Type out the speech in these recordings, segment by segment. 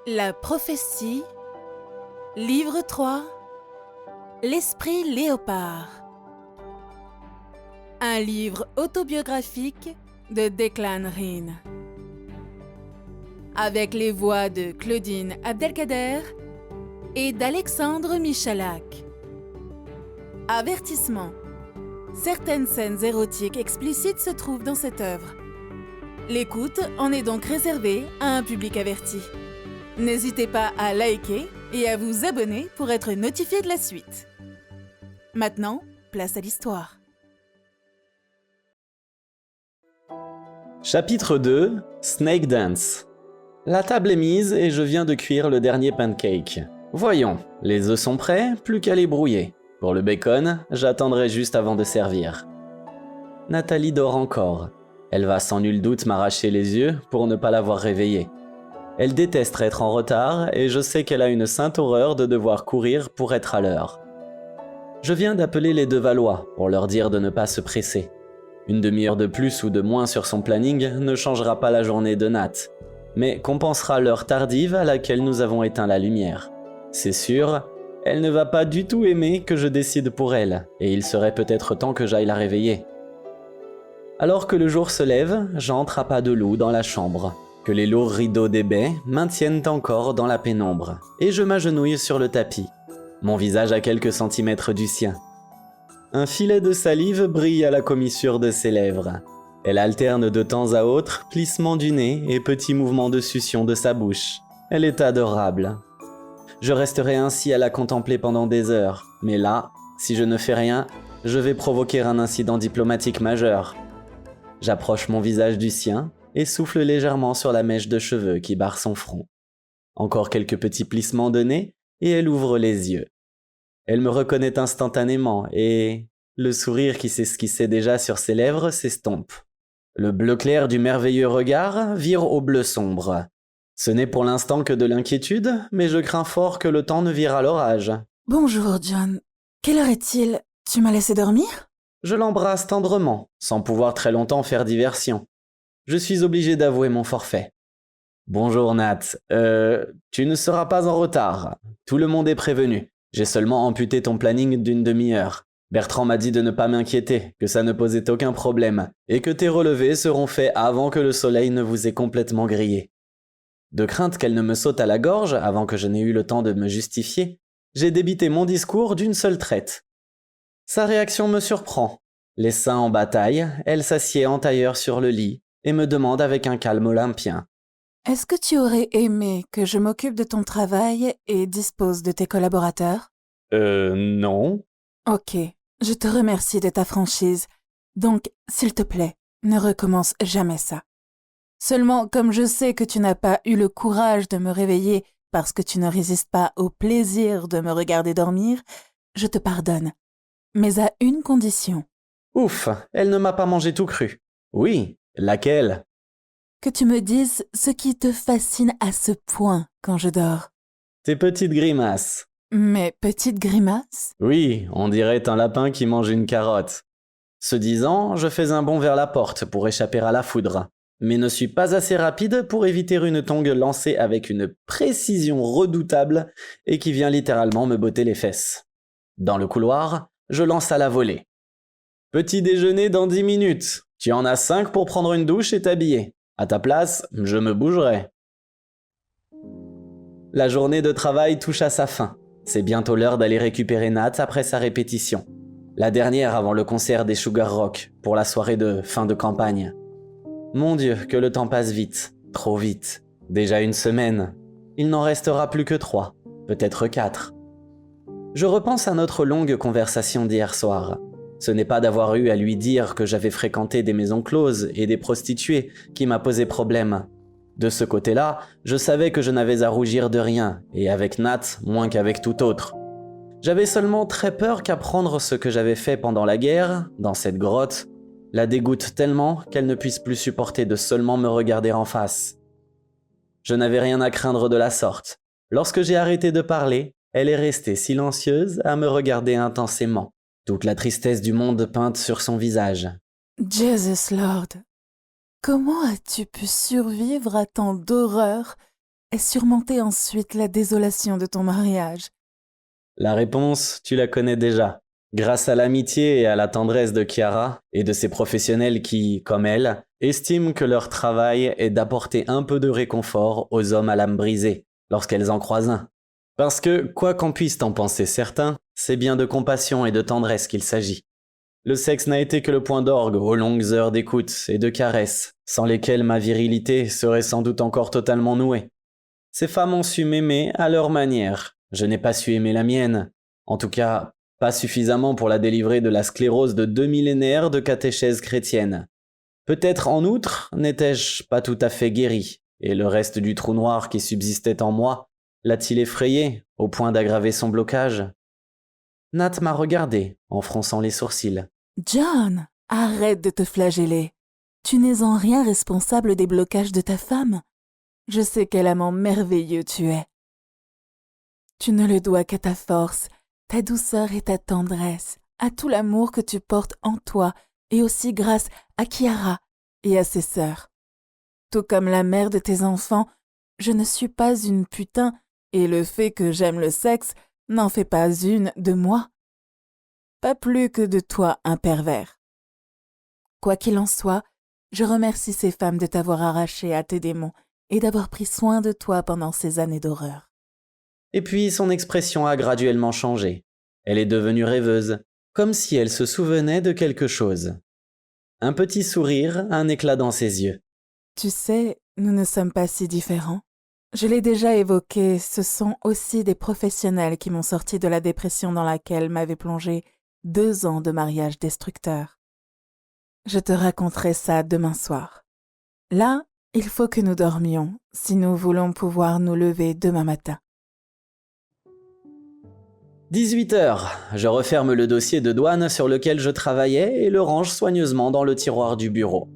La prophétie, livre 3, l'esprit léopard. Un livre autobiographique de Declan Rigne. Avec les voix de Claudine Abdelkader et d'Alexandre Michalak. Avertissement. Certaines scènes érotiques explicites se trouvent dans cette œuvre. L'écoute en est donc réservée à un public averti. N'hésitez pas à liker et à vous abonner pour être notifié de la suite. Maintenant, place à l'histoire. Chapitre 2, Snake Dance. La table est mise et je viens de cuire le dernier pancake. Voyons, les œufs sont prêts, plus qu'à les brouiller. Pour le bacon, j'attendrai juste avant de servir. Nathalie dort encore. Elle va sans nul doute m'arracher les yeux pour ne pas l'avoir réveillée. Elle déteste être en retard et je sais qu'elle a une sainte horreur de devoir courir pour être à l'heure. Je viens d'appeler les deux Valois pour leur dire de ne pas se presser. Une demi-heure de plus ou de moins sur son planning ne changera pas la journée de Nat, mais compensera l'heure tardive à laquelle nous avons éteint la lumière. C'est sûr, elle ne va pas du tout aimer que je décide pour elle, et il serait peut-être temps que j'aille la réveiller. Alors que le jour se lève, j'entre à pas de loup dans la chambre, que les lourds rideaux des baies maintiennent encore dans la pénombre, et je m'agenouille sur le tapis, mon visage à quelques centimètres du sien. Un filet de salive brille à la commissure de ses lèvres. Elle alterne de temps à autre plissement du nez et petits mouvements de succion de sa bouche. Elle est adorable. Je resterai ainsi à la contempler pendant des heures, mais là, si je ne fais rien, je vais provoquer un incident diplomatique majeur. J'approche mon visage du sien et souffle légèrement sur la mèche de cheveux qui barre son front. Encore quelques petits plissements de nez et elle ouvre les yeux. Elle me reconnaît instantanément et le sourire qui s'esquissait déjà sur ses lèvres s'estompe. Le bleu clair du merveilleux regard vire au bleu sombre. Ce n'est pour l'instant que de l'inquiétude, mais je crains fort que le temps ne vire à l'orage. Bonjour, John. Quelle heure est-il? Tu m'as laissé dormir? Je l'embrasse tendrement, sans pouvoir très longtemps faire diversion. Je suis obligé d'avouer mon forfait. Bonjour Nat, tu ne seras pas en retard. Tout le monde est prévenu. J'ai seulement amputé ton planning d'une demi-heure. Bertrand m'a dit de ne pas m'inquiéter, que ça ne posait aucun problème, et que tes relevés seront faits avant que le soleil ne vous ait complètement grillé. De crainte qu'elle ne me saute à la gorge avant que je n'ai eu le temps de me justifier, j'ai débité mon discours d'une seule traite. Sa réaction me surprend. Les seins en bataille, elle s'assied en tailleur sur le lit et me demande avec un calme olympien. Est-ce que tu aurais aimé que je m'occupe de ton travail et dispose de tes collaborateurs? Non. Ok, je te remercie de ta franchise. Donc, s'il te plaît, ne recommence jamais ça. Seulement, comme je sais que tu n'as pas eu le courage de me réveiller parce que tu ne résistes pas au plaisir de me regarder dormir, je te pardonne. Mais à une condition. Ouf, elle ne m'a pas mangé tout cru. Oui, laquelle? Que tu me dises ce qui te fascine à ce point quand je dors. Tes petites grimaces. Mes petites grimaces? Oui, on dirait un lapin qui mange une carotte. Ce disant, je fais un bond vers la porte pour échapper à la foudre, mais ne suis pas assez rapide pour éviter une tongue lancée avec une précision redoutable et qui vient littéralement me botter les fesses. Dans le couloir, je lance à la volée. Petit déjeuner dans 10 minutes. Tu en as 5 pour prendre une douche et t'habiller. À ta place, je me bougerai. La journée de travail touche à sa fin. C'est bientôt l'heure d'aller récupérer Nat après sa répétition. La dernière avant le concert des Sugar Rock pour la soirée de fin de campagne. Mon Dieu, que le temps passe vite. Trop vite. Déjà une semaine. Il n'en restera plus que 3, peut-être 4. Je repense à notre longue conversation d'hier soir. Ce n'est pas d'avoir eu à lui dire que j'avais fréquenté des maisons closes et des prostituées qui m'a posé problème. De ce côté-là, je savais que je n'avais à rougir de rien, et avec Nat, moins qu'avec tout autre. J'avais seulement très peur qu'apprendre ce que j'avais fait pendant la guerre, dans cette grotte, la dégoûte tellement qu'elle ne puisse plus supporter de seulement me regarder en face. Je n'avais rien à craindre de la sorte. Lorsque j'ai arrêté de parler, elle est restée silencieuse à me regarder intensément. Toute la tristesse du monde peinte sur son visage. Jesus Lord, comment as-tu pu survivre à tant d'horreurs et surmonter ensuite la désolation de ton mariage? La réponse, tu la connais déjà. Grâce à l'amitié et à la tendresse de Chiara et de ses professionnels qui, comme elle, estiment que leur travail est d'apporter un peu de réconfort aux hommes à l'âme brisée, lorsqu'elles en croisent un. Parce que, quoi qu'en puissent en penser certains, c'est bien de compassion et de tendresse qu'il s'agit. Le sexe n'a été que le point d'orgue aux longues heures d'écoute et de caresses, sans lesquelles ma virilité serait sans doute encore totalement nouée. Ces femmes ont su m'aimer à leur manière. Je n'ai pas su aimer la mienne. En tout cas, pas suffisamment pour la délivrer de la sclérose de 2 millénaires de catéchèse chrétienne. Peut-être en outre n'étais-je pas tout à fait guéri, et le reste du trou noir qui subsistait en moi l'a-t-il effrayé au point d'aggraver son blocage? Nat m'a regardé en fronçant les sourcils. John, arrête de te flageller. Tu n'es en rien responsable des blocages de ta femme. Je sais quel amant merveilleux tu es. Tu ne le dois qu'à ta force, ta douceur et ta tendresse, à tout l'amour que tu portes en toi, et aussi grâce à Chiara et à ses sœurs. Tout comme la mère de tes enfants, je ne suis pas une putain, et le fait que j'aime le sexe n'en fait pas une de moi. Pas plus que de toi un pervers. Quoi qu'il en soit, je remercie ces femmes de t'avoir arraché à tes démons et d'avoir pris soin de toi pendant ces années d'horreur. Et puis son expression a graduellement changé. Elle est devenue rêveuse, comme si elle se souvenait de quelque chose. Un petit sourire, un éclat dans ses yeux. Tu sais, nous ne sommes pas si différents. Je l'ai déjà évoqué, ce sont aussi des professionnels qui m'ont sorti de la dépression dans laquelle m'avaient plongé 2 ans de mariage destructeur. Je te raconterai ça demain soir. Là, il faut que nous dormions, si nous voulons pouvoir nous lever demain matin. 18h, je referme le dossier de douane sur lequel je travaillais et le range soigneusement dans le tiroir du bureau.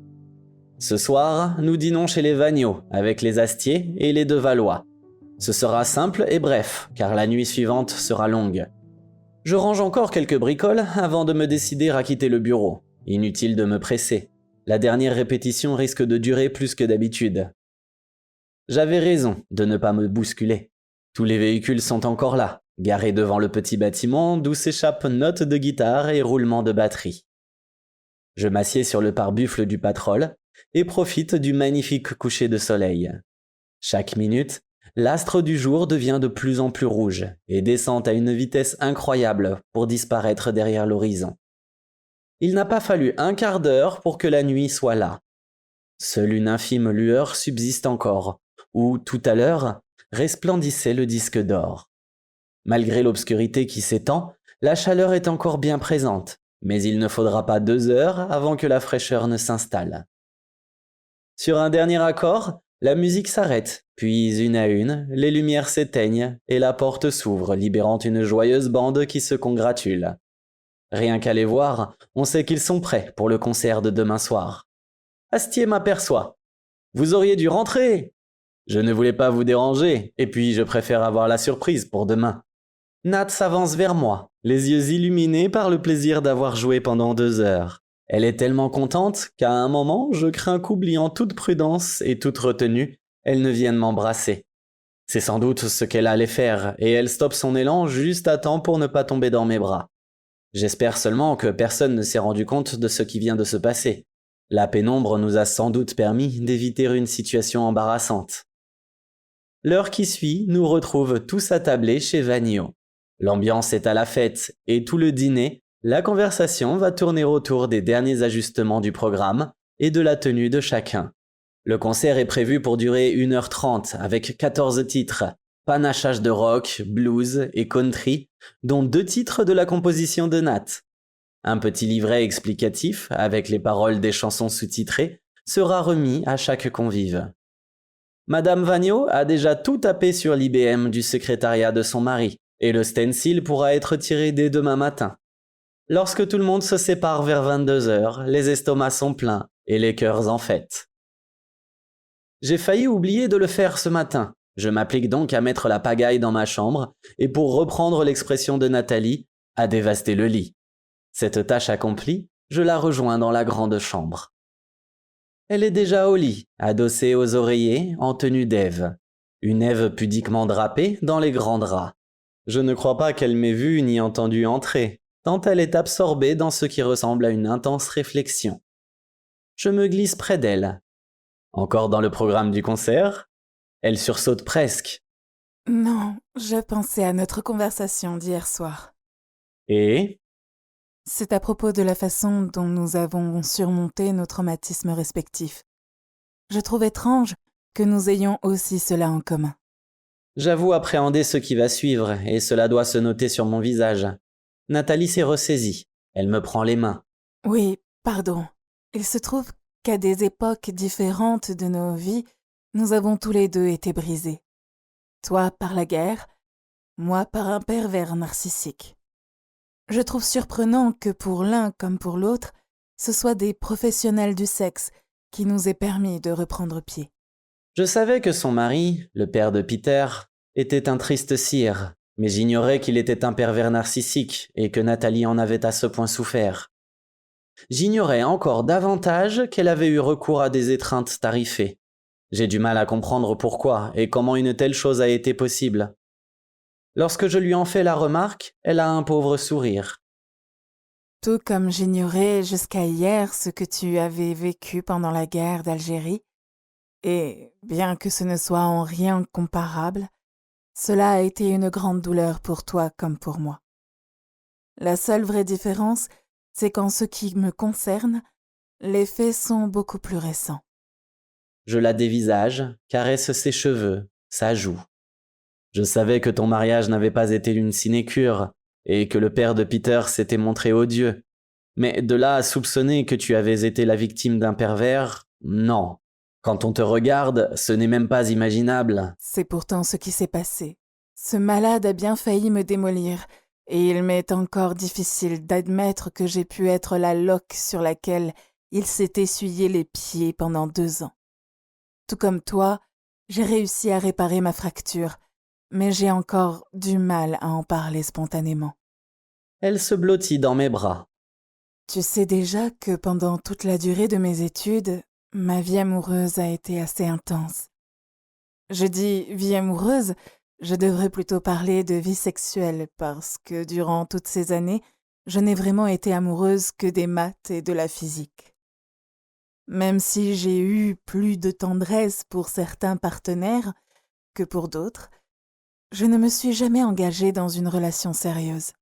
Ce soir, nous dînons chez les Vagno avec les Astier et les De Valois. Ce sera simple et bref, car la nuit suivante sera longue. Je range encore quelques bricoles avant de me décider à quitter le bureau. Inutile de me presser. La dernière répétition risque de durer plus que d'habitude. J'avais raison de ne pas me bousculer. Tous les véhicules sont encore là, garés devant le petit bâtiment d'où s'échappent notes de guitare et roulements de batterie. Je m'assieds sur le pare-buffle du Patrol et profite du magnifique coucher de soleil. Chaque minute, l'astre du jour devient de plus en plus rouge et descend à une vitesse incroyable pour disparaître derrière l'horizon. Il n'a pas fallu un quart d'heure pour que la nuit soit là. Seule une infime lueur subsiste encore, où, tout à l'heure, resplendissait le disque d'or. Malgré l'obscurité qui s'étend, la chaleur est encore bien présente, mais il ne faudra pas 2 heures avant que la fraîcheur ne s'installe. Sur un dernier accord, la musique s'arrête, puis une à une, les lumières s'éteignent et la porte s'ouvre, libérant une joyeuse bande qui se congratule. Rien qu'à les voir, on sait qu'ils sont prêts pour le concert de demain soir. Astier m'aperçoit. « Vous auriez dû rentrer !» Je ne voulais pas vous déranger, et puis je préfère avoir la surprise pour demain. Nat s'avance vers moi, les yeux illuminés par le plaisir d'avoir joué pendant 2 heures. Elle est tellement contente qu'à un moment, je crains qu'oubliant toute prudence et toute retenue, elle ne vienne m'embrasser. C'est sans doute ce qu'elle allait faire, et elle stoppe son élan juste à temps pour ne pas tomber dans mes bras. J'espère seulement que personne ne s'est rendu compte de ce qui vient de se passer. La pénombre nous a sans doute permis d'éviter une situation embarrassante. L'heure qui suit nous retrouve tous attablés chez Vagno. L'ambiance est à la fête, et tout le dîner, la conversation va tourner autour des derniers ajustements du programme et de la tenue de chacun. Le concert est prévu pour durer 1h30 avec 14 titres, panachage de rock, blues et country, dont 2 titres de la composition de Nat. Un petit livret explicatif, avec les paroles des chansons sous-titrées, sera remis à chaque convive. Madame Vagno a déjà tout tapé sur l'IBM du secrétariat de son mari, et le stencil pourra être tiré dès demain matin. Lorsque tout le monde se sépare vers 22h, les estomacs sont pleins et les cœurs en fête. J'ai failli oublier de le faire ce matin. Je m'applique donc à mettre la pagaille dans ma chambre et, pour reprendre l'expression de Nathalie, à dévaster le lit. Cette tâche accomplie, je la rejoins dans la grande chambre. Elle est déjà au lit, adossée aux oreillers, en tenue d'Ève. Une Ève pudiquement drapée dans les grands draps. Je ne crois pas qu'elle m'ait vu ni entendu entrer, tant elle est absorbée dans ce qui ressemble à une intense réflexion. Je me glisse près d'elle. Encore dans le programme du concert? Elle sursaute presque. Non, je pensais à notre conversation d'hier soir. Et C'est à propos de la façon dont nous avons surmonté nos traumatismes respectifs. Je trouve étrange que nous ayons aussi cela en commun. j'avoue appréhender ce qui va suivre, et cela doit se noter sur mon visage. Nathalie s'est ressaisie. Elle me prend les mains. Oui, pardon. Il se trouve qu'à des époques différentes de nos vies, nous avons tous les deux été brisés. Toi par la guerre, moi par un pervers narcissique. Je trouve surprenant que pour l'un comme pour l'autre, ce soit des professionnels du sexe qui nous aient permis de reprendre pied. Je savais que son mari, le père de Peter, était un triste sire, mais j'ignorais qu'il était un pervers narcissique et que Nathalie en avait à ce point souffert. J'ignorais encore davantage qu'elle avait eu recours à des étreintes tarifées. J'ai du mal à comprendre pourquoi et comment une telle chose a été possible. Lorsque je lui en fais la remarque, elle a un pauvre sourire. Tout comme j'ignorais jusqu'à hier ce que tu avais vécu pendant la guerre d'Algérie, et bien que ce ne soit en rien comparable, cela a été une grande douleur pour toi comme pour moi. La seule vraie différence, c'est qu'en ce qui me concerne, les faits sont beaucoup plus récents. Je la dévisage, caresse ses cheveux, sa joue. Je savais que ton mariage n'avait pas été une sinécure, et que le père de Peter s'était montré odieux. Mais de là à soupçonner que tu avais été la victime d'un pervers, non. Quand on te regarde, ce n'est même pas imaginable. C'est pourtant ce qui s'est passé. Ce malade a bien failli me démolir, et il m'est encore difficile d'admettre que j'ai pu être la loque sur laquelle il s'est essuyé les pieds pendant 2 ans. Tout comme toi, j'ai réussi à réparer ma fracture, mais j'ai encore du mal à en parler spontanément. Elle se blottit dans mes bras. Tu sais déjà que pendant toute la durée de mes études, ma vie amoureuse a été assez intense. Je dis vie amoureuse, je devrais plutôt parler de vie sexuelle parce que durant toutes ces années, je n'ai vraiment été amoureuse que des maths et de la physique. Même si j'ai eu plus de tendresse pour certains partenaires que pour d'autres, je ne me suis jamais engagée dans une relation sérieuse.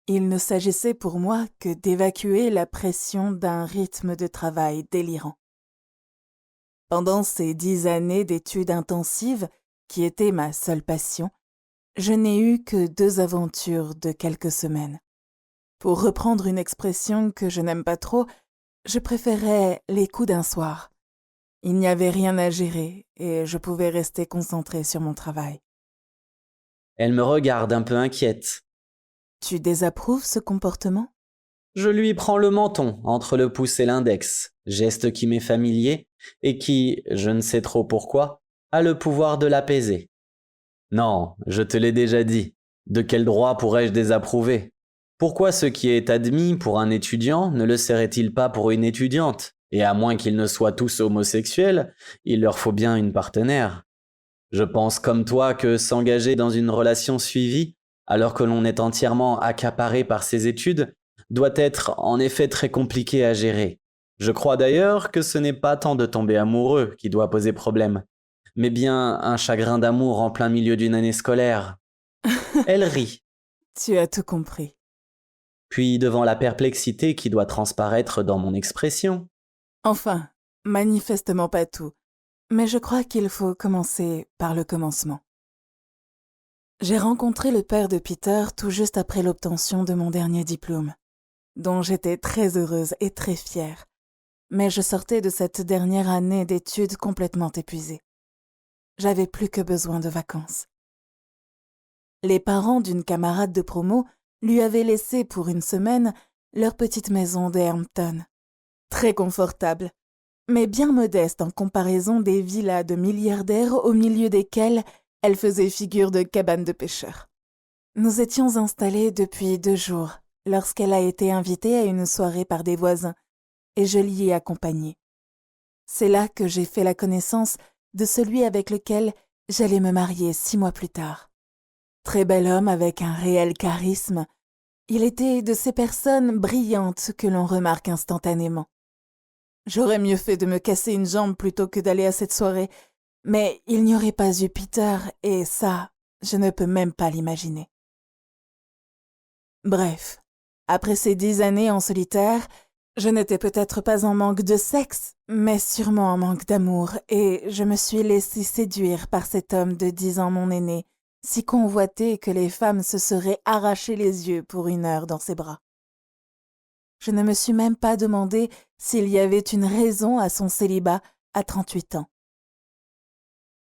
Il ne s'agissait pour moi que d'évacuer la pression d'un rythme de travail délirant. Pendant ces 10 années d'études intensives, qui étaient ma seule passion, je n'ai eu que 2 aventures de quelques semaines. Pour reprendre une expression que je n'aime pas trop, je préférais les coups d'un soir. Il n'y avait rien à gérer et je pouvais rester concentrée sur mon travail. Elle me regarde un peu inquiète. Tu désapprouves ce comportement ? Je lui prends le menton entre le pouce et l'index, geste qui m'est familier et qui, je ne sais trop pourquoi, a le pouvoir de l'apaiser. Non, je te l'ai déjà dit. De quel droit pourrais-je désapprouver? Pourquoi ce qui est admis pour un étudiant ne le serait-il pas pour une étudiante? Et à moins qu'ils ne soient tous homosexuels, il leur faut bien une partenaire. Je pense comme toi que s'engager dans une relation suivie, alors que l'on est entièrement accaparé par ses études, doit être en effet très compliqué à gérer. Je crois d'ailleurs que ce n'est pas tant de tomber amoureux qui doit poser problème, mais bien un chagrin d'amour en plein milieu d'une année scolaire. Elle rit, Tu as tout compris. puis devant la perplexité qui doit transparaître dans mon expression, Enfin, manifestement pas tout, mais je crois qu'il faut commencer par le commencement. J'ai rencontré le père de Peter tout juste après l'obtention de mon dernier diplôme, dont j'étais très heureuse et très fière, mais je sortais de cette dernière année d'études complètement épuisée. J'avais plus que besoin de vacances. Les parents d'une camarade de promo lui avaient laissé pour une semaine leur petite maison d'Hampton. Très confortable, mais bien modeste en comparaison des villas de milliardaires au milieu desquelles elle faisait figure de cabane de pêcheurs. Nous étions installés depuis 2 jours lorsqu'elle a été invitée à une soirée par des voisins et je l'y ai accompagnée. C'est là que j'ai fait la connaissance de celui avec lequel j'allais me marier 6 mois plus tard. Très bel homme avec un réel charisme, il était de ces personnes brillantes que l'on remarque instantanément. J'aurais mieux fait de me casser une jambe plutôt que d'aller à cette soirée, mais il n'y aurait pas eu Peter, et ça, je ne peux même pas l'imaginer. Bref, après ces 10 années en solitaire, je n'étais peut-être pas en manque de sexe, mais sûrement en manque d'amour, et je me suis laissée séduire par cet homme de 10 ans mon aîné, si convoité que les femmes se seraient arraché les yeux pour 1 heure dans ses bras. Je ne me suis même pas demandé s'il y avait une raison à son célibat à 38 ans.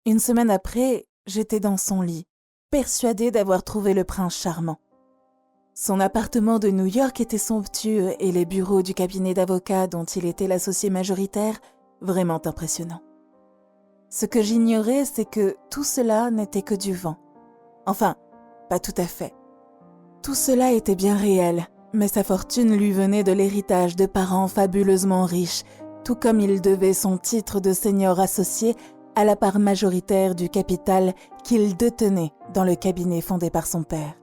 1 semaine après, j'étais dans son lit, persuadée d'avoir trouvé le prince charmant. Son appartement de New York était somptueux et les bureaux du cabinet d'avocat dont il était l'associé majoritaire, vraiment impressionnants. Ce que j'ignorais, c'est que tout cela n'était que du vent. Enfin, pas tout à fait. Tout cela était bien réel, mais sa fortune lui venait de l'héritage de parents fabuleusement riches, tout comme il devait son titre de senior associé à la part majoritaire du capital qu'il détenait dans le cabinet fondé par son père.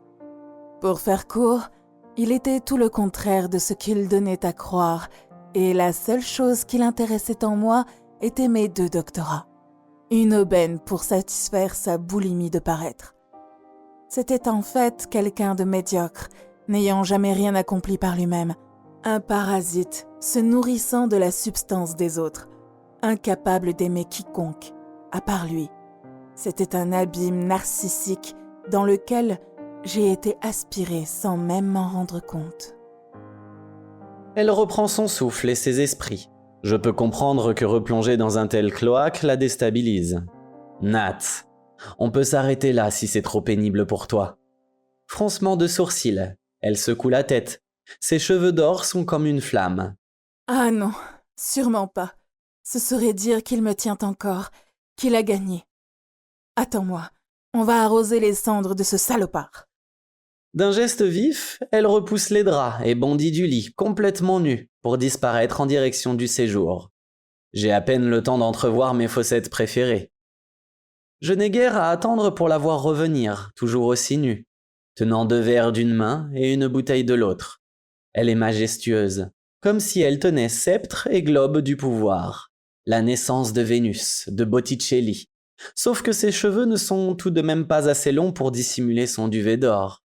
Pour faire court, il était tout le contraire de ce qu'il donnait à croire, et la seule chose qui l'intéressait en moi était mes 2 doctorats. Une aubaine pour satisfaire sa boulimie de paraître. C'était en fait quelqu'un de médiocre, n'ayant jamais rien accompli par lui-même, un parasite se nourrissant de la substance des autres, incapable d'aimer quiconque, à part lui. C'était un abîme narcissique dans lequel j'ai été aspirée sans même m'en rendre compte. Elle reprend son souffle et ses esprits. Je peux comprendre que replonger dans un tel cloaque la déstabilise. Nat, on peut s'arrêter là si c'est trop pénible pour toi. Froncement de sourcils, elle secoue la tête. Ses cheveux d'or sont comme une flamme. Ah non, sûrement pas. Ce serait dire qu'il me tient encore, qu'il a gagné. Attends-moi, on va arroser les cendres de ce salopard. D'un geste vif, elle repousse les draps et bondit du lit, complètement nue, pour disparaître en direction du séjour. J'ai à peine le temps d'entrevoir mes fossettes préférées. Je n'ai guère à attendre pour la voir revenir, toujours aussi nue, tenant 2 verres d'une main et une bouteille de l'autre. Elle est majestueuse, comme si elle tenait sceptre et globe du pouvoir. La naissance de Vénus, de Botticelli. Sauf que ses cheveux ne sont tout de même pas assez longs pour dissimuler son duvet d'or.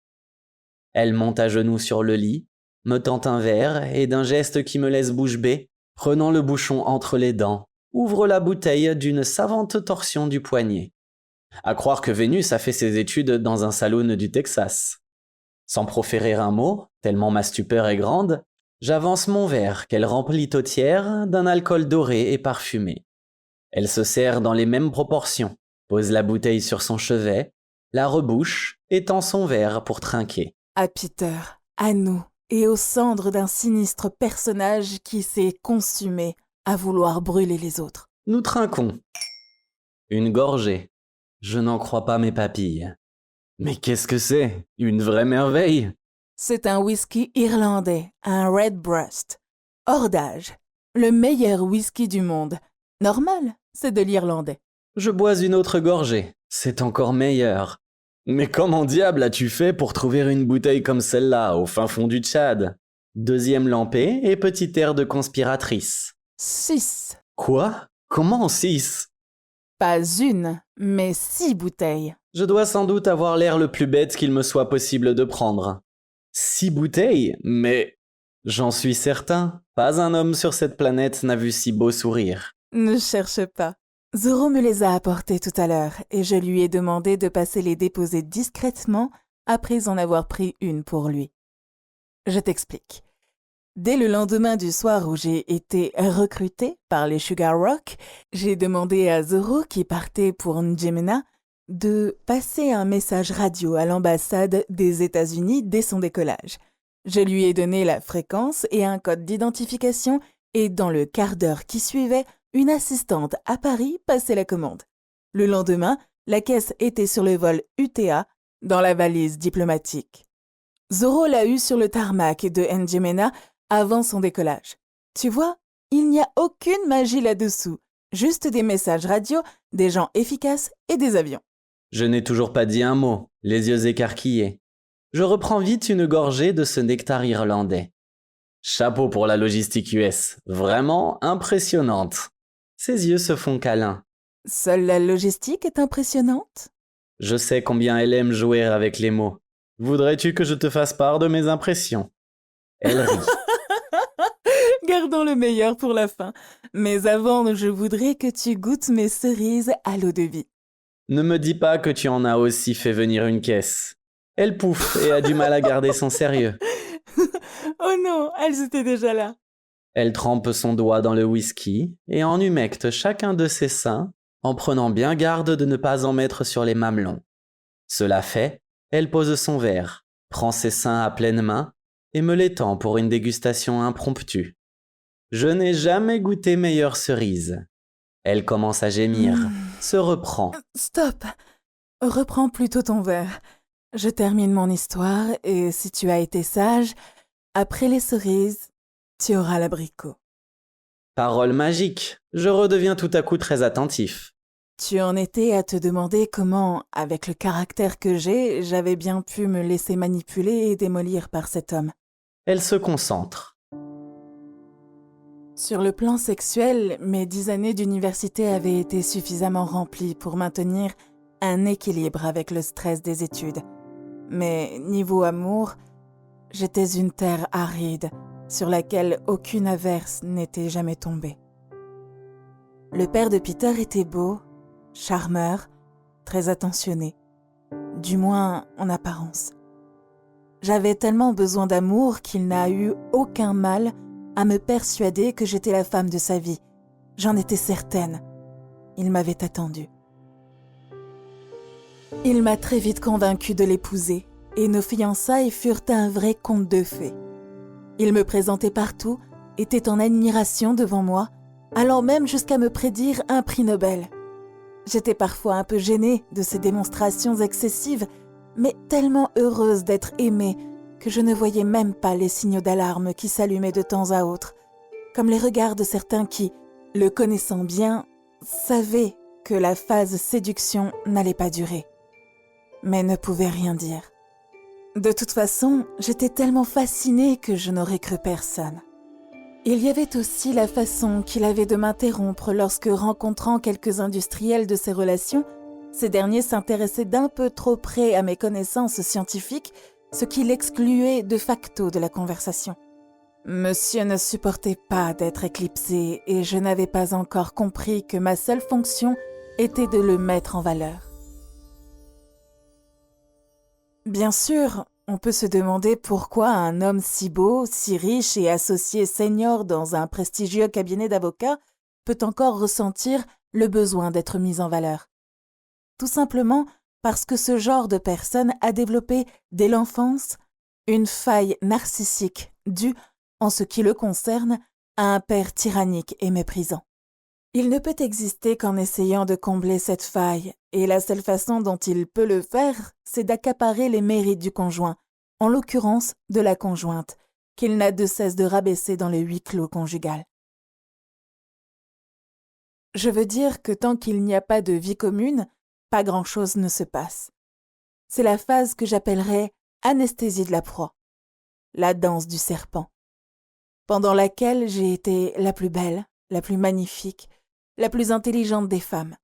Elle monte à genoux sur le lit, me tend un verre et d'un geste qui me laisse bouche bée, prenant le bouchon entre les dents, ouvre la bouteille d'une savante torsion du poignet. À croire que Vénus a fait ses études dans un saloon du Texas. Sans proférer un mot, tellement ma stupeur est grande, j'avance mon verre qu'elle remplit au tiers d'un alcool doré et parfumé. Elle se sert dans les mêmes proportions, pose la bouteille sur son chevet, la rebouche et tend son verre pour trinquer. À Peter, à nous et aux cendres d'un sinistre personnage qui s'est consumé à vouloir brûler les autres. Nous trinquons. Une gorgée. Je n'en crois pas mes papilles. Mais qu'est-ce que c'est? Une vraie merveille? C'est un whisky irlandais, un Redbreast. Hors d'âge. Le meilleur whisky du monde. Normal, c'est de l'irlandais. Je bois une autre gorgée. C'est encore meilleur. Mais comment diable as-tu fait pour trouver une bouteille comme celle-là, au fin fond du Tchad? 2e lampée et petit air de conspiratrice. 6. Quoi? Comment 6? Pas une, mais 6 bouteilles. Je dois sans doute avoir l'air le plus bête qu'il me soit possible de prendre. 6 bouteilles? Mais j'en suis certain, pas un homme sur cette planète n'a vu si beau sourire. Ne cherche pas. Zoro me les a apportés tout à l'heure et je lui ai demandé de passer les déposer discrètement après en avoir pris une pour lui. Je t'explique. Dès le lendemain du soir où j'ai été recrutée par les Sugar Rock, j'ai demandé à Zoro, qui partait pour N'Djamena, de passer un message radio à l'ambassade des États-Unis dès son décollage. Je lui ai donné la fréquence et un code d'identification et dans le quart d'heure qui suivait, une assistante à Paris passait la commande. Le lendemain, la caisse était sur le vol UTA dans la valise diplomatique. Zoro l'a eue sur le tarmac de N'Djamena avant son décollage. Tu vois, il n'y a aucune magie là-dessous. Juste des messages radio, des gens efficaces et des avions. Je n'ai toujours pas dit un mot, les yeux écarquillés. Je reprends vite une gorgée de ce nectar irlandais. Chapeau pour la logistique US, vraiment impressionnante. Ses yeux se font câlins. Seule la logistique est impressionnante. Je sais combien elle aime jouer avec les mots. Voudrais-tu que je te fasse part de mes impressions? Elle rit. Gardons le meilleur pour la fin. Mais avant, je voudrais que tu goûtes mes cerises à l'eau-de-vie. Ne me dis pas que tu en as aussi fait venir une caisse. Elle pouffe et a du mal à garder son sérieux. Oh non, elles étaient déjà là. Elle trempe son doigt dans le whisky et en humecte chacun de ses seins en prenant bien garde de ne pas en mettre sur les mamelons. Cela fait, elle pose son verre, prend ses seins à pleine main et me l'étend pour une dégustation impromptue. Je n'ai jamais goûté meilleure cerise. Elle commence à gémir, se reprend. Stop. Reprends plutôt ton verre. Je termine mon histoire et si tu as été sage, après les cerises, tu auras l'abricot. Parole magique, je redeviens tout à coup très attentif. Tu en étais à te demander comment, avec le caractère que j'ai, j'avais bien pu me laisser manipuler et démolir par cet homme. Elle se concentre. Sur le plan sexuel, mes 10 années d'université avaient été suffisamment remplies pour maintenir un équilibre avec le stress des études. Mais niveau amour, j'étais une terre aride sur laquelle aucune averse n'était jamais tombée. Le père de Peter était beau, charmeur, très attentionné, du moins en apparence. J'avais tellement besoin d'amour qu'il n'a eu aucun mal à me persuader que j'étais la femme de sa vie. J'en étais certaine. Il m'avait attendue. Il m'a très vite convaincue de l'épouser et nos fiançailles furent un vrai conte de fées. Il me présentait partout, était en admiration devant moi, allant même jusqu'à me prédire un prix Nobel. J'étais parfois un peu gênée de ces démonstrations excessives, mais tellement heureuse d'être aimée que je ne voyais même pas les signaux d'alarme qui s'allumaient de temps à autre, comme les regards de certains qui, le connaissant bien, savaient que la phase séduction n'allait pas durer, mais ne pouvaient rien dire. De toute façon, j'étais tellement fascinée que je n'aurais cru personne. Il y avait aussi la façon qu'il avait de m'interrompre lorsque, rencontrant quelques industriels de ses relations, ces derniers s'intéressaient d'un peu trop près à mes connaissances scientifiques, ce qui l'excluait de facto de la conversation. Monsieur ne supportait pas d'être éclipsé et je n'avais pas encore compris que ma seule fonction était de le mettre en valeur. Bien sûr, on peut se demander pourquoi un homme si beau, si riche et associé senior dans un prestigieux cabinet d'avocats peut encore ressentir le besoin d'être mis en valeur. Tout simplement parce que ce genre de personne a développé dès l'enfance une faille narcissique due, en ce qui le concerne, à un père tyrannique et méprisant. Il ne peut exister qu'en essayant de combler cette faille, et la seule façon dont il peut le faire, c'est d'accaparer les mérites du conjoint, en l'occurrence de la conjointe, qu'il n'a de cesse de rabaisser dans le huis clos conjugal. Je veux dire que tant qu'il n'y a pas de vie commune, pas grand-chose ne se passe. C'est la phase que j'appellerais anesthésie de la proie, la danse du serpent, pendant laquelle j'ai été la plus belle, la plus magnifique, la plus intelligente des femmes,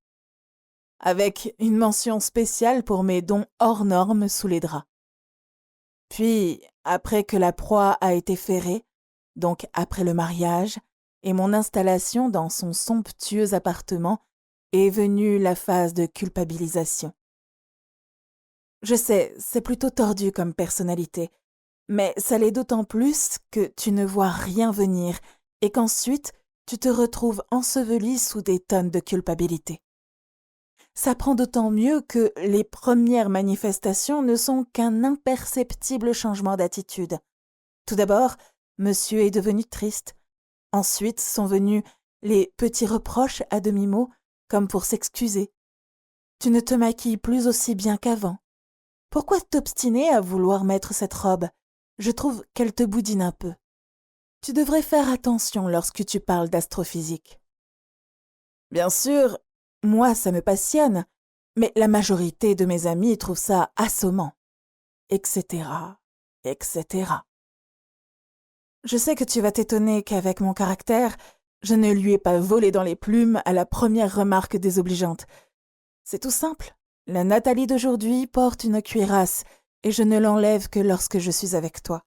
avec une mention spéciale pour mes dons hors normes sous les draps. Puis, après que la proie a été ferrée, donc après le mariage, et mon installation dans son somptueux appartement, est venue la phase de culpabilisation. Je sais, c'est plutôt tordu comme personnalité, mais ça l'est d'autant plus que tu ne vois rien venir et qu'ensuite, tu te retrouves enseveli sous des tonnes de culpabilité. Ça prend d'autant mieux que les premières manifestations ne sont qu'un imperceptible changement d'attitude. Tout d'abord, monsieur est devenu triste. Ensuite sont venus les petits reproches à demi-mot, comme pour s'excuser. Tu ne te maquilles plus aussi bien qu'avant. Pourquoi t'obstiner à vouloir mettre cette robe? Je trouve qu'elle te boudine un peu. Tu devrais faire attention lorsque tu parles d'astrophysique. Bien sûr, moi ça me passionne, mais la majorité de mes amis trouvent ça assommant, etc., etc. Je sais que tu vas t'étonner qu'avec mon caractère, je ne lui ai pas volé dans les plumes à la première remarque désobligeante. C'est tout simple. La Nathalie d'aujourd'hui porte une cuirasse et je ne l'enlève que lorsque je suis avec toi.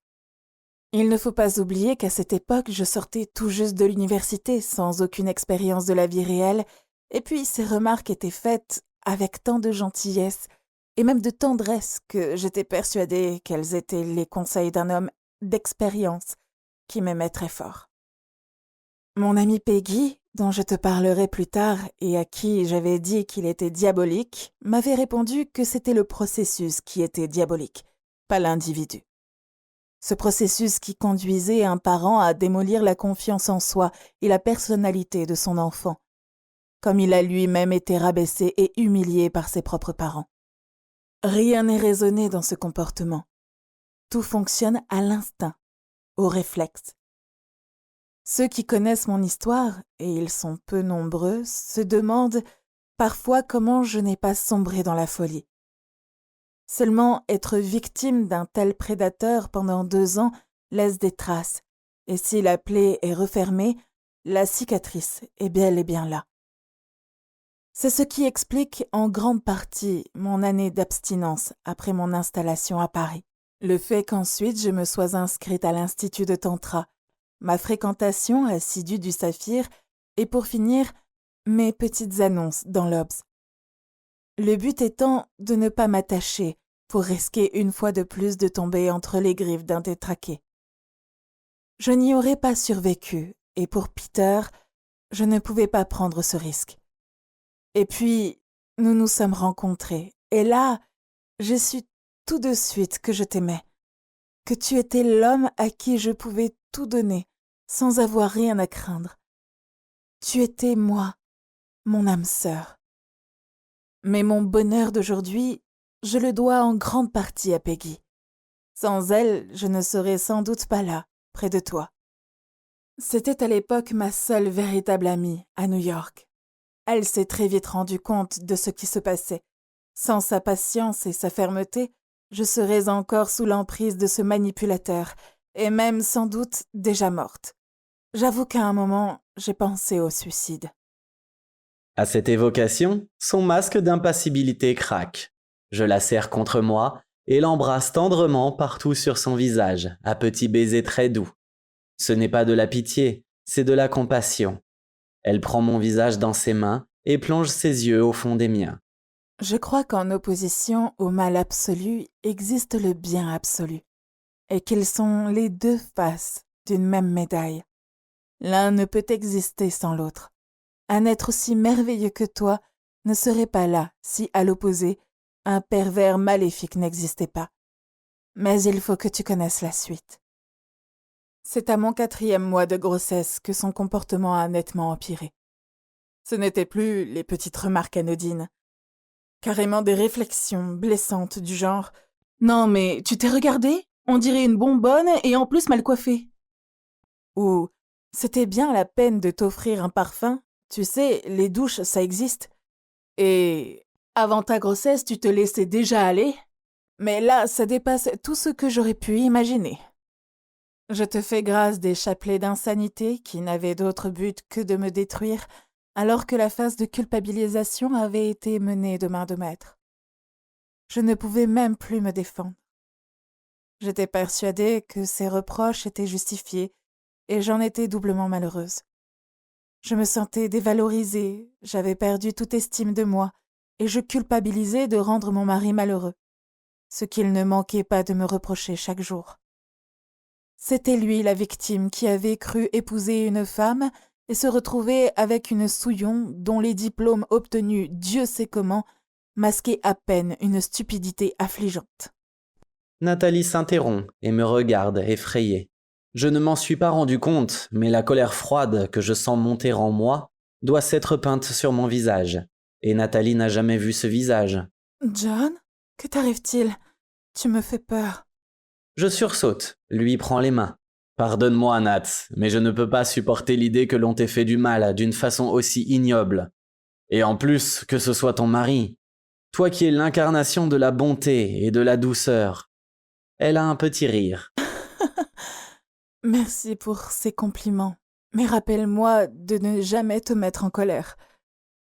Il ne faut pas oublier qu'à cette époque, je sortais tout juste de l'université sans aucune expérience de la vie réelle, et puis ces remarques étaient faites avec tant de gentillesse et même de tendresse que j'étais persuadée qu'elles étaient les conseils d'un homme d'expérience qui m'aimait très fort. Mon ami Peggy, dont je te parlerai plus tard et à qui j'avais dit qu'il était diabolique, m'avait répondu que c'était le processus qui était diabolique, pas l'individu. Ce processus qui conduisait un parent à démolir la confiance en soi et la personnalité de son enfant, comme il a lui-même été rabaissé et humilié par ses propres parents. Rien n'est raisonné dans ce comportement. Tout fonctionne à l'instinct, au réflexe. Ceux qui connaissent mon histoire, et ils sont peu nombreux, se demandent parfois comment je n'ai pas sombré dans la folie. Seulement être victime d'un tel prédateur pendant 2 ans laisse des traces, et si la plaie est refermée, la cicatrice est bel et bien là. C'est ce qui explique en grande partie mon année d'abstinence après mon installation à Paris. Le fait qu'ensuite je me sois inscrite à l'Institut de Tantra, ma fréquentation assidue du Saphir et pour finir, mes petites annonces dans l'Obs. Le but étant de ne pas m'attacher pour risquer une fois de plus de tomber entre les griffes d'un détraqué. Je n'y aurais pas survécu et pour Peter, je ne pouvais pas prendre ce risque. Et puis, nous nous sommes rencontrés et là, j'ai su tout de suite que je t'aimais, que tu étais l'homme à qui je pouvais tout donner sans avoir rien à craindre. Tu étais moi, mon âme sœur. Mais mon bonheur d'aujourd'hui, je le dois en grande partie à Peggy. Sans elle, je ne serais sans doute pas là, près de toi. C'était à l'époque ma seule véritable amie à New York. Elle s'est très vite rendue compte de ce qui se passait. Sans sa patience et sa fermeté, je serais encore sous l'emprise de ce manipulateur, et même sans doute déjà morte. J'avoue qu'à un moment, j'ai pensé au suicide. À cette évocation, son masque d'impassibilité craque. Je la serre contre moi et l'embrasse tendrement partout sur son visage, à petits baisers très doux. Ce n'est pas de la pitié, c'est de la compassion. Elle prend mon visage dans ses mains et plonge ses yeux au fond des miens. Je crois qu'en opposition au mal absolu existe le bien absolu, et qu'ils sont les deux faces d'une même médaille. L'un ne peut exister sans l'autre. Un être aussi merveilleux que toi ne serait pas là si, à l'opposé, un pervers maléfique n'existait pas. Mais il faut que tu connaisses la suite. C'est à mon 4e mois de grossesse que son comportement a nettement empiré. Ce n'étaient plus les petites remarques anodines, carrément des réflexions blessantes du genre « Non mais tu t'es regardée ? On dirait une bonbonne et en plus mal coiffée. » Ou « C'était bien la peine de t'offrir un parfum, tu sais, les douches ça existe. Et avant ta grossesse tu te laissais déjà aller ? Mais là ça dépasse tout ce que j'aurais pu imaginer. » Je te fais grâce des chapelets d'insanité qui n'avaient d'autre but que de me détruire, alors que la phase de culpabilisation avait été menée de main de maître. Je ne pouvais même plus me défendre. J'étais persuadée que ces reproches étaient justifiés, et j'en étais doublement malheureuse. Je me sentais dévalorisée, j'avais perdu toute estime de moi, et je culpabilisais de rendre mon mari malheureux, ce qu'il ne manquait pas de me reprocher chaque jour. C'était lui la victime qui avait cru épouser une femme et se retrouver avec une souillon dont les diplômes obtenus Dieu sait comment masquaient à peine une stupidité affligeante. Nathalie s'interrompt et me regarde effrayée. Je ne m'en suis pas rendu compte, mais la colère froide que je sens monter en moi doit s'être peinte sur mon visage. Et Nathalie n'a jamais vu ce visage. « John, que t'arrive-t-il ? Tu me fais peur. » Je sursaute, lui prends les mains. Pardonne-moi, Nat, mais je ne peux pas supporter l'idée que l'on t'ait fait du mal d'une façon aussi ignoble. Et en plus, que ce soit ton mari. Toi qui es l'incarnation de la bonté et de la douceur. Elle a un petit rire. Merci pour ces compliments. Mais rappelle-moi de ne jamais te mettre en colère.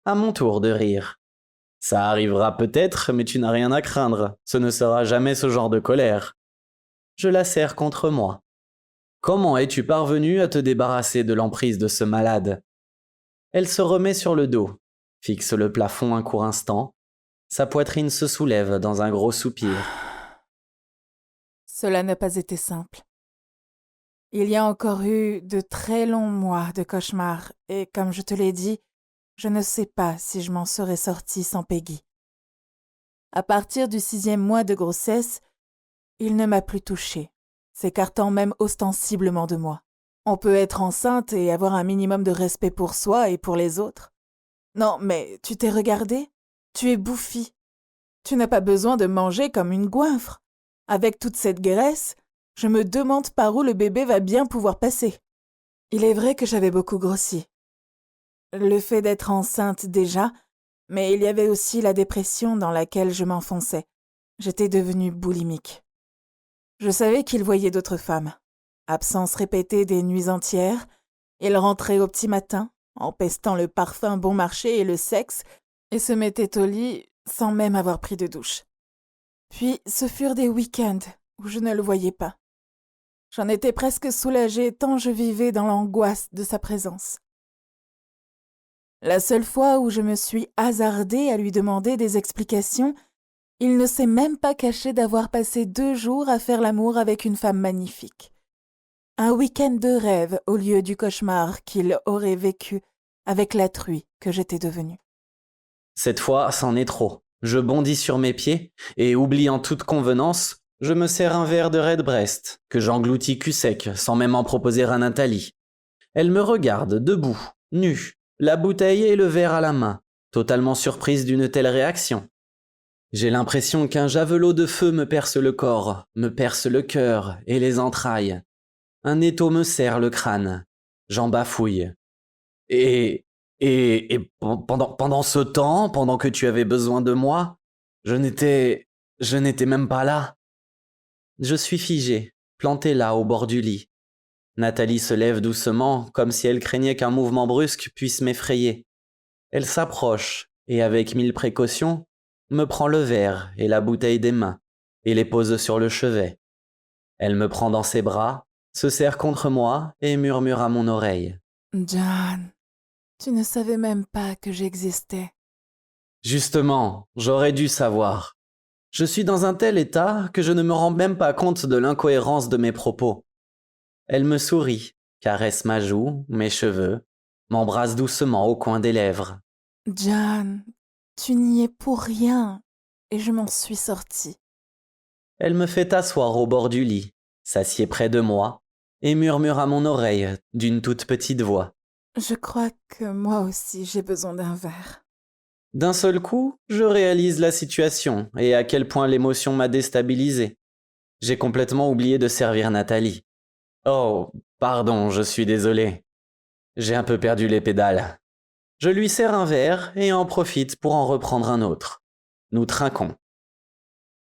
À mon tour de rire. Ça arrivera peut-être, mais tu n'as rien à craindre. Ce ne sera jamais ce genre de colère. Je la serre contre moi. Comment es-tu parvenu à te débarrasser de l'emprise de ce malade? Elle se remet sur le dos, fixe le plafond un court instant. Sa poitrine se soulève dans un gros soupir. Cela n'a pas été simple. Il y a encore eu de très longs mois de cauchemars et comme je te l'ai dit, je ne sais pas si je m'en serais sortie sans Peggy. À partir du 6e mois de grossesse, il ne m'a plus touchée, s'écartant même ostensiblement de moi. On peut être enceinte et avoir un minimum de respect pour soi et pour les autres. Non, mais tu t'es regardée? Tu es bouffie. Tu n'as pas besoin de manger comme une goinfre. Avec toute cette graisse, je me demande par où le bébé va bien pouvoir passer. Il est vrai que j'avais beaucoup grossi. Le fait d'être enceinte déjà, mais il y avait aussi la dépression dans laquelle je m'enfonçais. J'étais devenue boulimique. Je savais qu'il voyait d'autres femmes. Absence répétée des nuits entières, il rentrait au petit matin, en pestant le parfum bon marché et le sexe, et se mettait au lit sans même avoir pris de douche. Puis ce furent des week-ends où je ne le voyais pas. J'en étais presque soulagée tant je vivais dans l'angoisse de sa présence. La seule fois où je me suis hasardée à lui demander des explications, il ne s'est même pas caché d'avoir passé 2 jours à faire l'amour avec une femme magnifique. Un week-end de rêve au lieu du cauchemar qu'il aurait vécu avec la truie que j'étais devenue. Cette fois, c'en est trop. Je bondis sur mes pieds et, oubliant toute convenance, je me sers un verre de Redbreast que j'engloutis cul sec sans même en proposer à Nathalie. Elle me regarde, debout, nue, la bouteille et le verre à la main, totalement surprise d'une telle réaction. J'ai l'impression qu'un javelot de feu me perce le corps, me perce le cœur et les entrailles. Un étau me serre le crâne. J'en bafouille. Et pendant ce temps, pendant que tu avais besoin de moi, je n'étais même pas là. Je suis figé, planté là au bord du lit. Nathalie se lève doucement, comme si elle craignait qu'un mouvement brusque puisse m'effrayer. Elle s'approche, et avec 1000 précautions, me prend le verre et la bouteille des mains, et les pose sur le chevet. Elle me prend dans ses bras, se serre contre moi, et murmure à mon oreille. John, tu ne savais même pas que j'existais. Justement, j'aurais dû savoir. Je suis dans un tel état que je ne me rends même pas compte de l'incohérence de mes propos. Elle me sourit, caresse ma joue, mes cheveux, m'embrasse doucement au coin des lèvres. John, tu n'y es pour rien, et je m'en suis sortie. Elle me fait asseoir au bord du lit, s'assied près de moi, et murmure à mon oreille d'une toute petite voix. Je crois que moi aussi j'ai besoin d'un verre. D'un seul coup, je réalise la situation et à quel point l'émotion m'a déstabilisé. J'ai complètement oublié de servir Nathalie. Oh, pardon, je suis désolé. J'ai un peu perdu les pédales. Je lui sers un verre et en profite pour en reprendre un autre. Nous trinquons.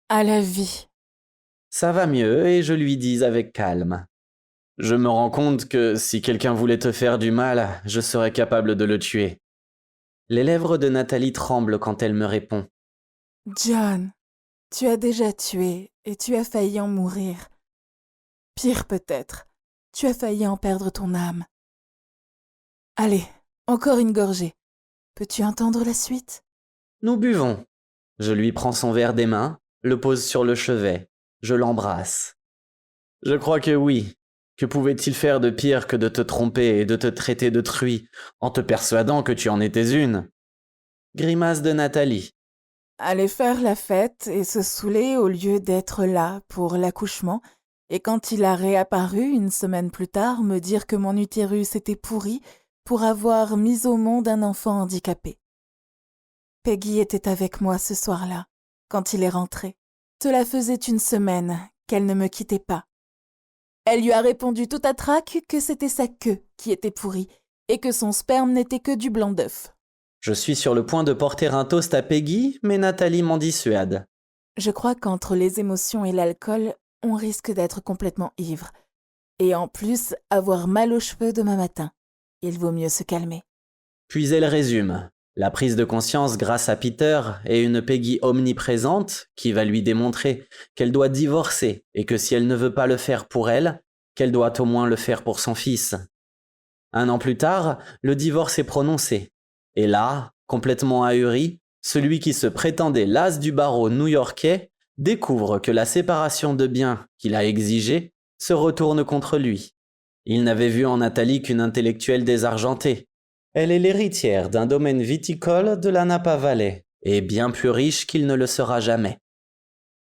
À la vie. Ça va mieux et je lui dis avec calme. Je me rends compte que si quelqu'un voulait te faire du mal, je serais capable de le tuer. Les lèvres de Nathalie tremblent quand elle me répond. John, tu as déjà tué et tu as failli en mourir. Pire peut-être, tu as failli en perdre ton âme. Allez, encore une gorgée. Peux-tu entendre la suite? Nous buvons. Je lui prends son verre des mains, le pose sur le chevet. Je l'embrasse. Je crois que oui. Que pouvait-il faire de pire que de te tromper et de te traiter de truie en te persuadant que tu en étais une? Grimace de Nathalie. Aller faire la fête et se saouler au lieu d'être là pour l'accouchement, et quand il a réapparu une semaine plus tard, me dire que mon utérus était pourri pour avoir mis au monde un enfant handicapé. Peggy était avec moi ce soir-là, quand il est rentré. Cela faisait une semaine qu'elle ne me quittait pas. Elle lui a répondu tout à trac que c'était sa queue qui était pourrie et que son sperme n'était que du blanc d'œuf. Je suis sur le point de porter un toast à Peggy, mais Nathalie m'en dissuade. Je crois qu'entre les émotions et l'alcool, on risque d'être complètement ivre. Et en plus, avoir mal aux cheveux demain matin. Il vaut mieux se calmer. Puis elle résume. La prise de conscience grâce à Peter et une Peggy omniprésente qui va lui démontrer qu'elle doit divorcer et que si elle ne veut pas le faire pour elle, qu'elle doit au moins le faire pour son fils. 1 an plus tard, le divorce est prononcé. Et là, complètement ahuri, celui qui se prétendait l'as du barreau new-yorkais découvre que la séparation de biens qu'il a exigée se retourne contre lui. Il n'avait vu en Nathalie qu'une intellectuelle désargentée. Elle est l'héritière d'un domaine viticole de la Napa Valley, et bien plus riche qu'il ne le sera jamais.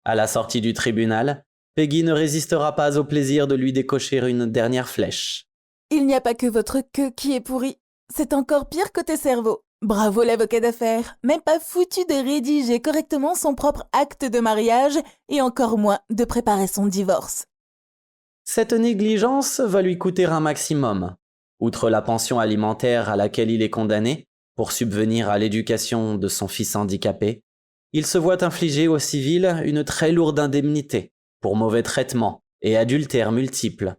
À la sortie du tribunal, Peggy ne résistera pas au plaisir de lui décocher une dernière flèche. Il n'y a pas que votre queue qui est pourrie. C'est encore pire côté cerveau. Bravo l'avocat d'affaires, même pas foutu de rédiger correctement son propre acte de mariage et encore moins de préparer son divorce. Cette négligence va lui coûter un maximum. Outre la pension alimentaire à laquelle il est condamné, pour subvenir à l'éducation de son fils handicapé, il se voit infliger au civil une très lourde indemnité pour mauvais traitement et adultère multiples.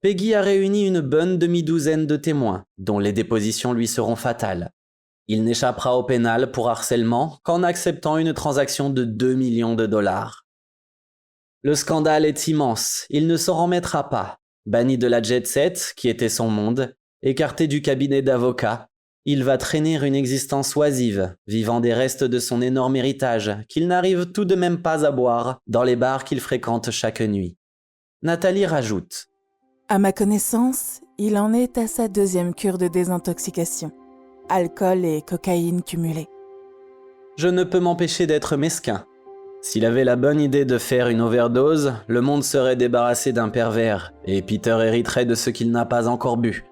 Peggy a réuni une bonne demi-douzaine de témoins, dont les dépositions lui seront fatales. Il n'échappera au pénal pour harcèlement qu'en acceptant une transaction de 2 millions de dollars. Le scandale est immense, il ne s'en remettra pas. Banni de la jet-set, qui était son monde, écarté du cabinet d'avocats, il va traîner une existence oisive, vivant des restes de son énorme héritage, qu'il n'arrive tout de même pas à boire dans les bars qu'il fréquente chaque nuit. Nathalie rajoute. À ma connaissance, il en est à sa 2e cure de désintoxication. Alcool et cocaïne cumulés. Je ne peux m'empêcher d'être mesquin. S'il avait la bonne idée de faire une overdose, le monde serait débarrassé d'un pervers, et Peter hériterait de ce qu'il n'a pas encore bu.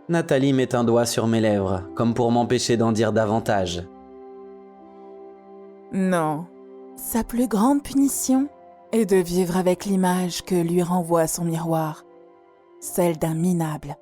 Nathalie met un doigt sur mes lèvres, comme pour m'empêcher d'en dire davantage. Non, sa plus grande punition est de vivre avec l'image que lui renvoie son miroir, celle d'un minable.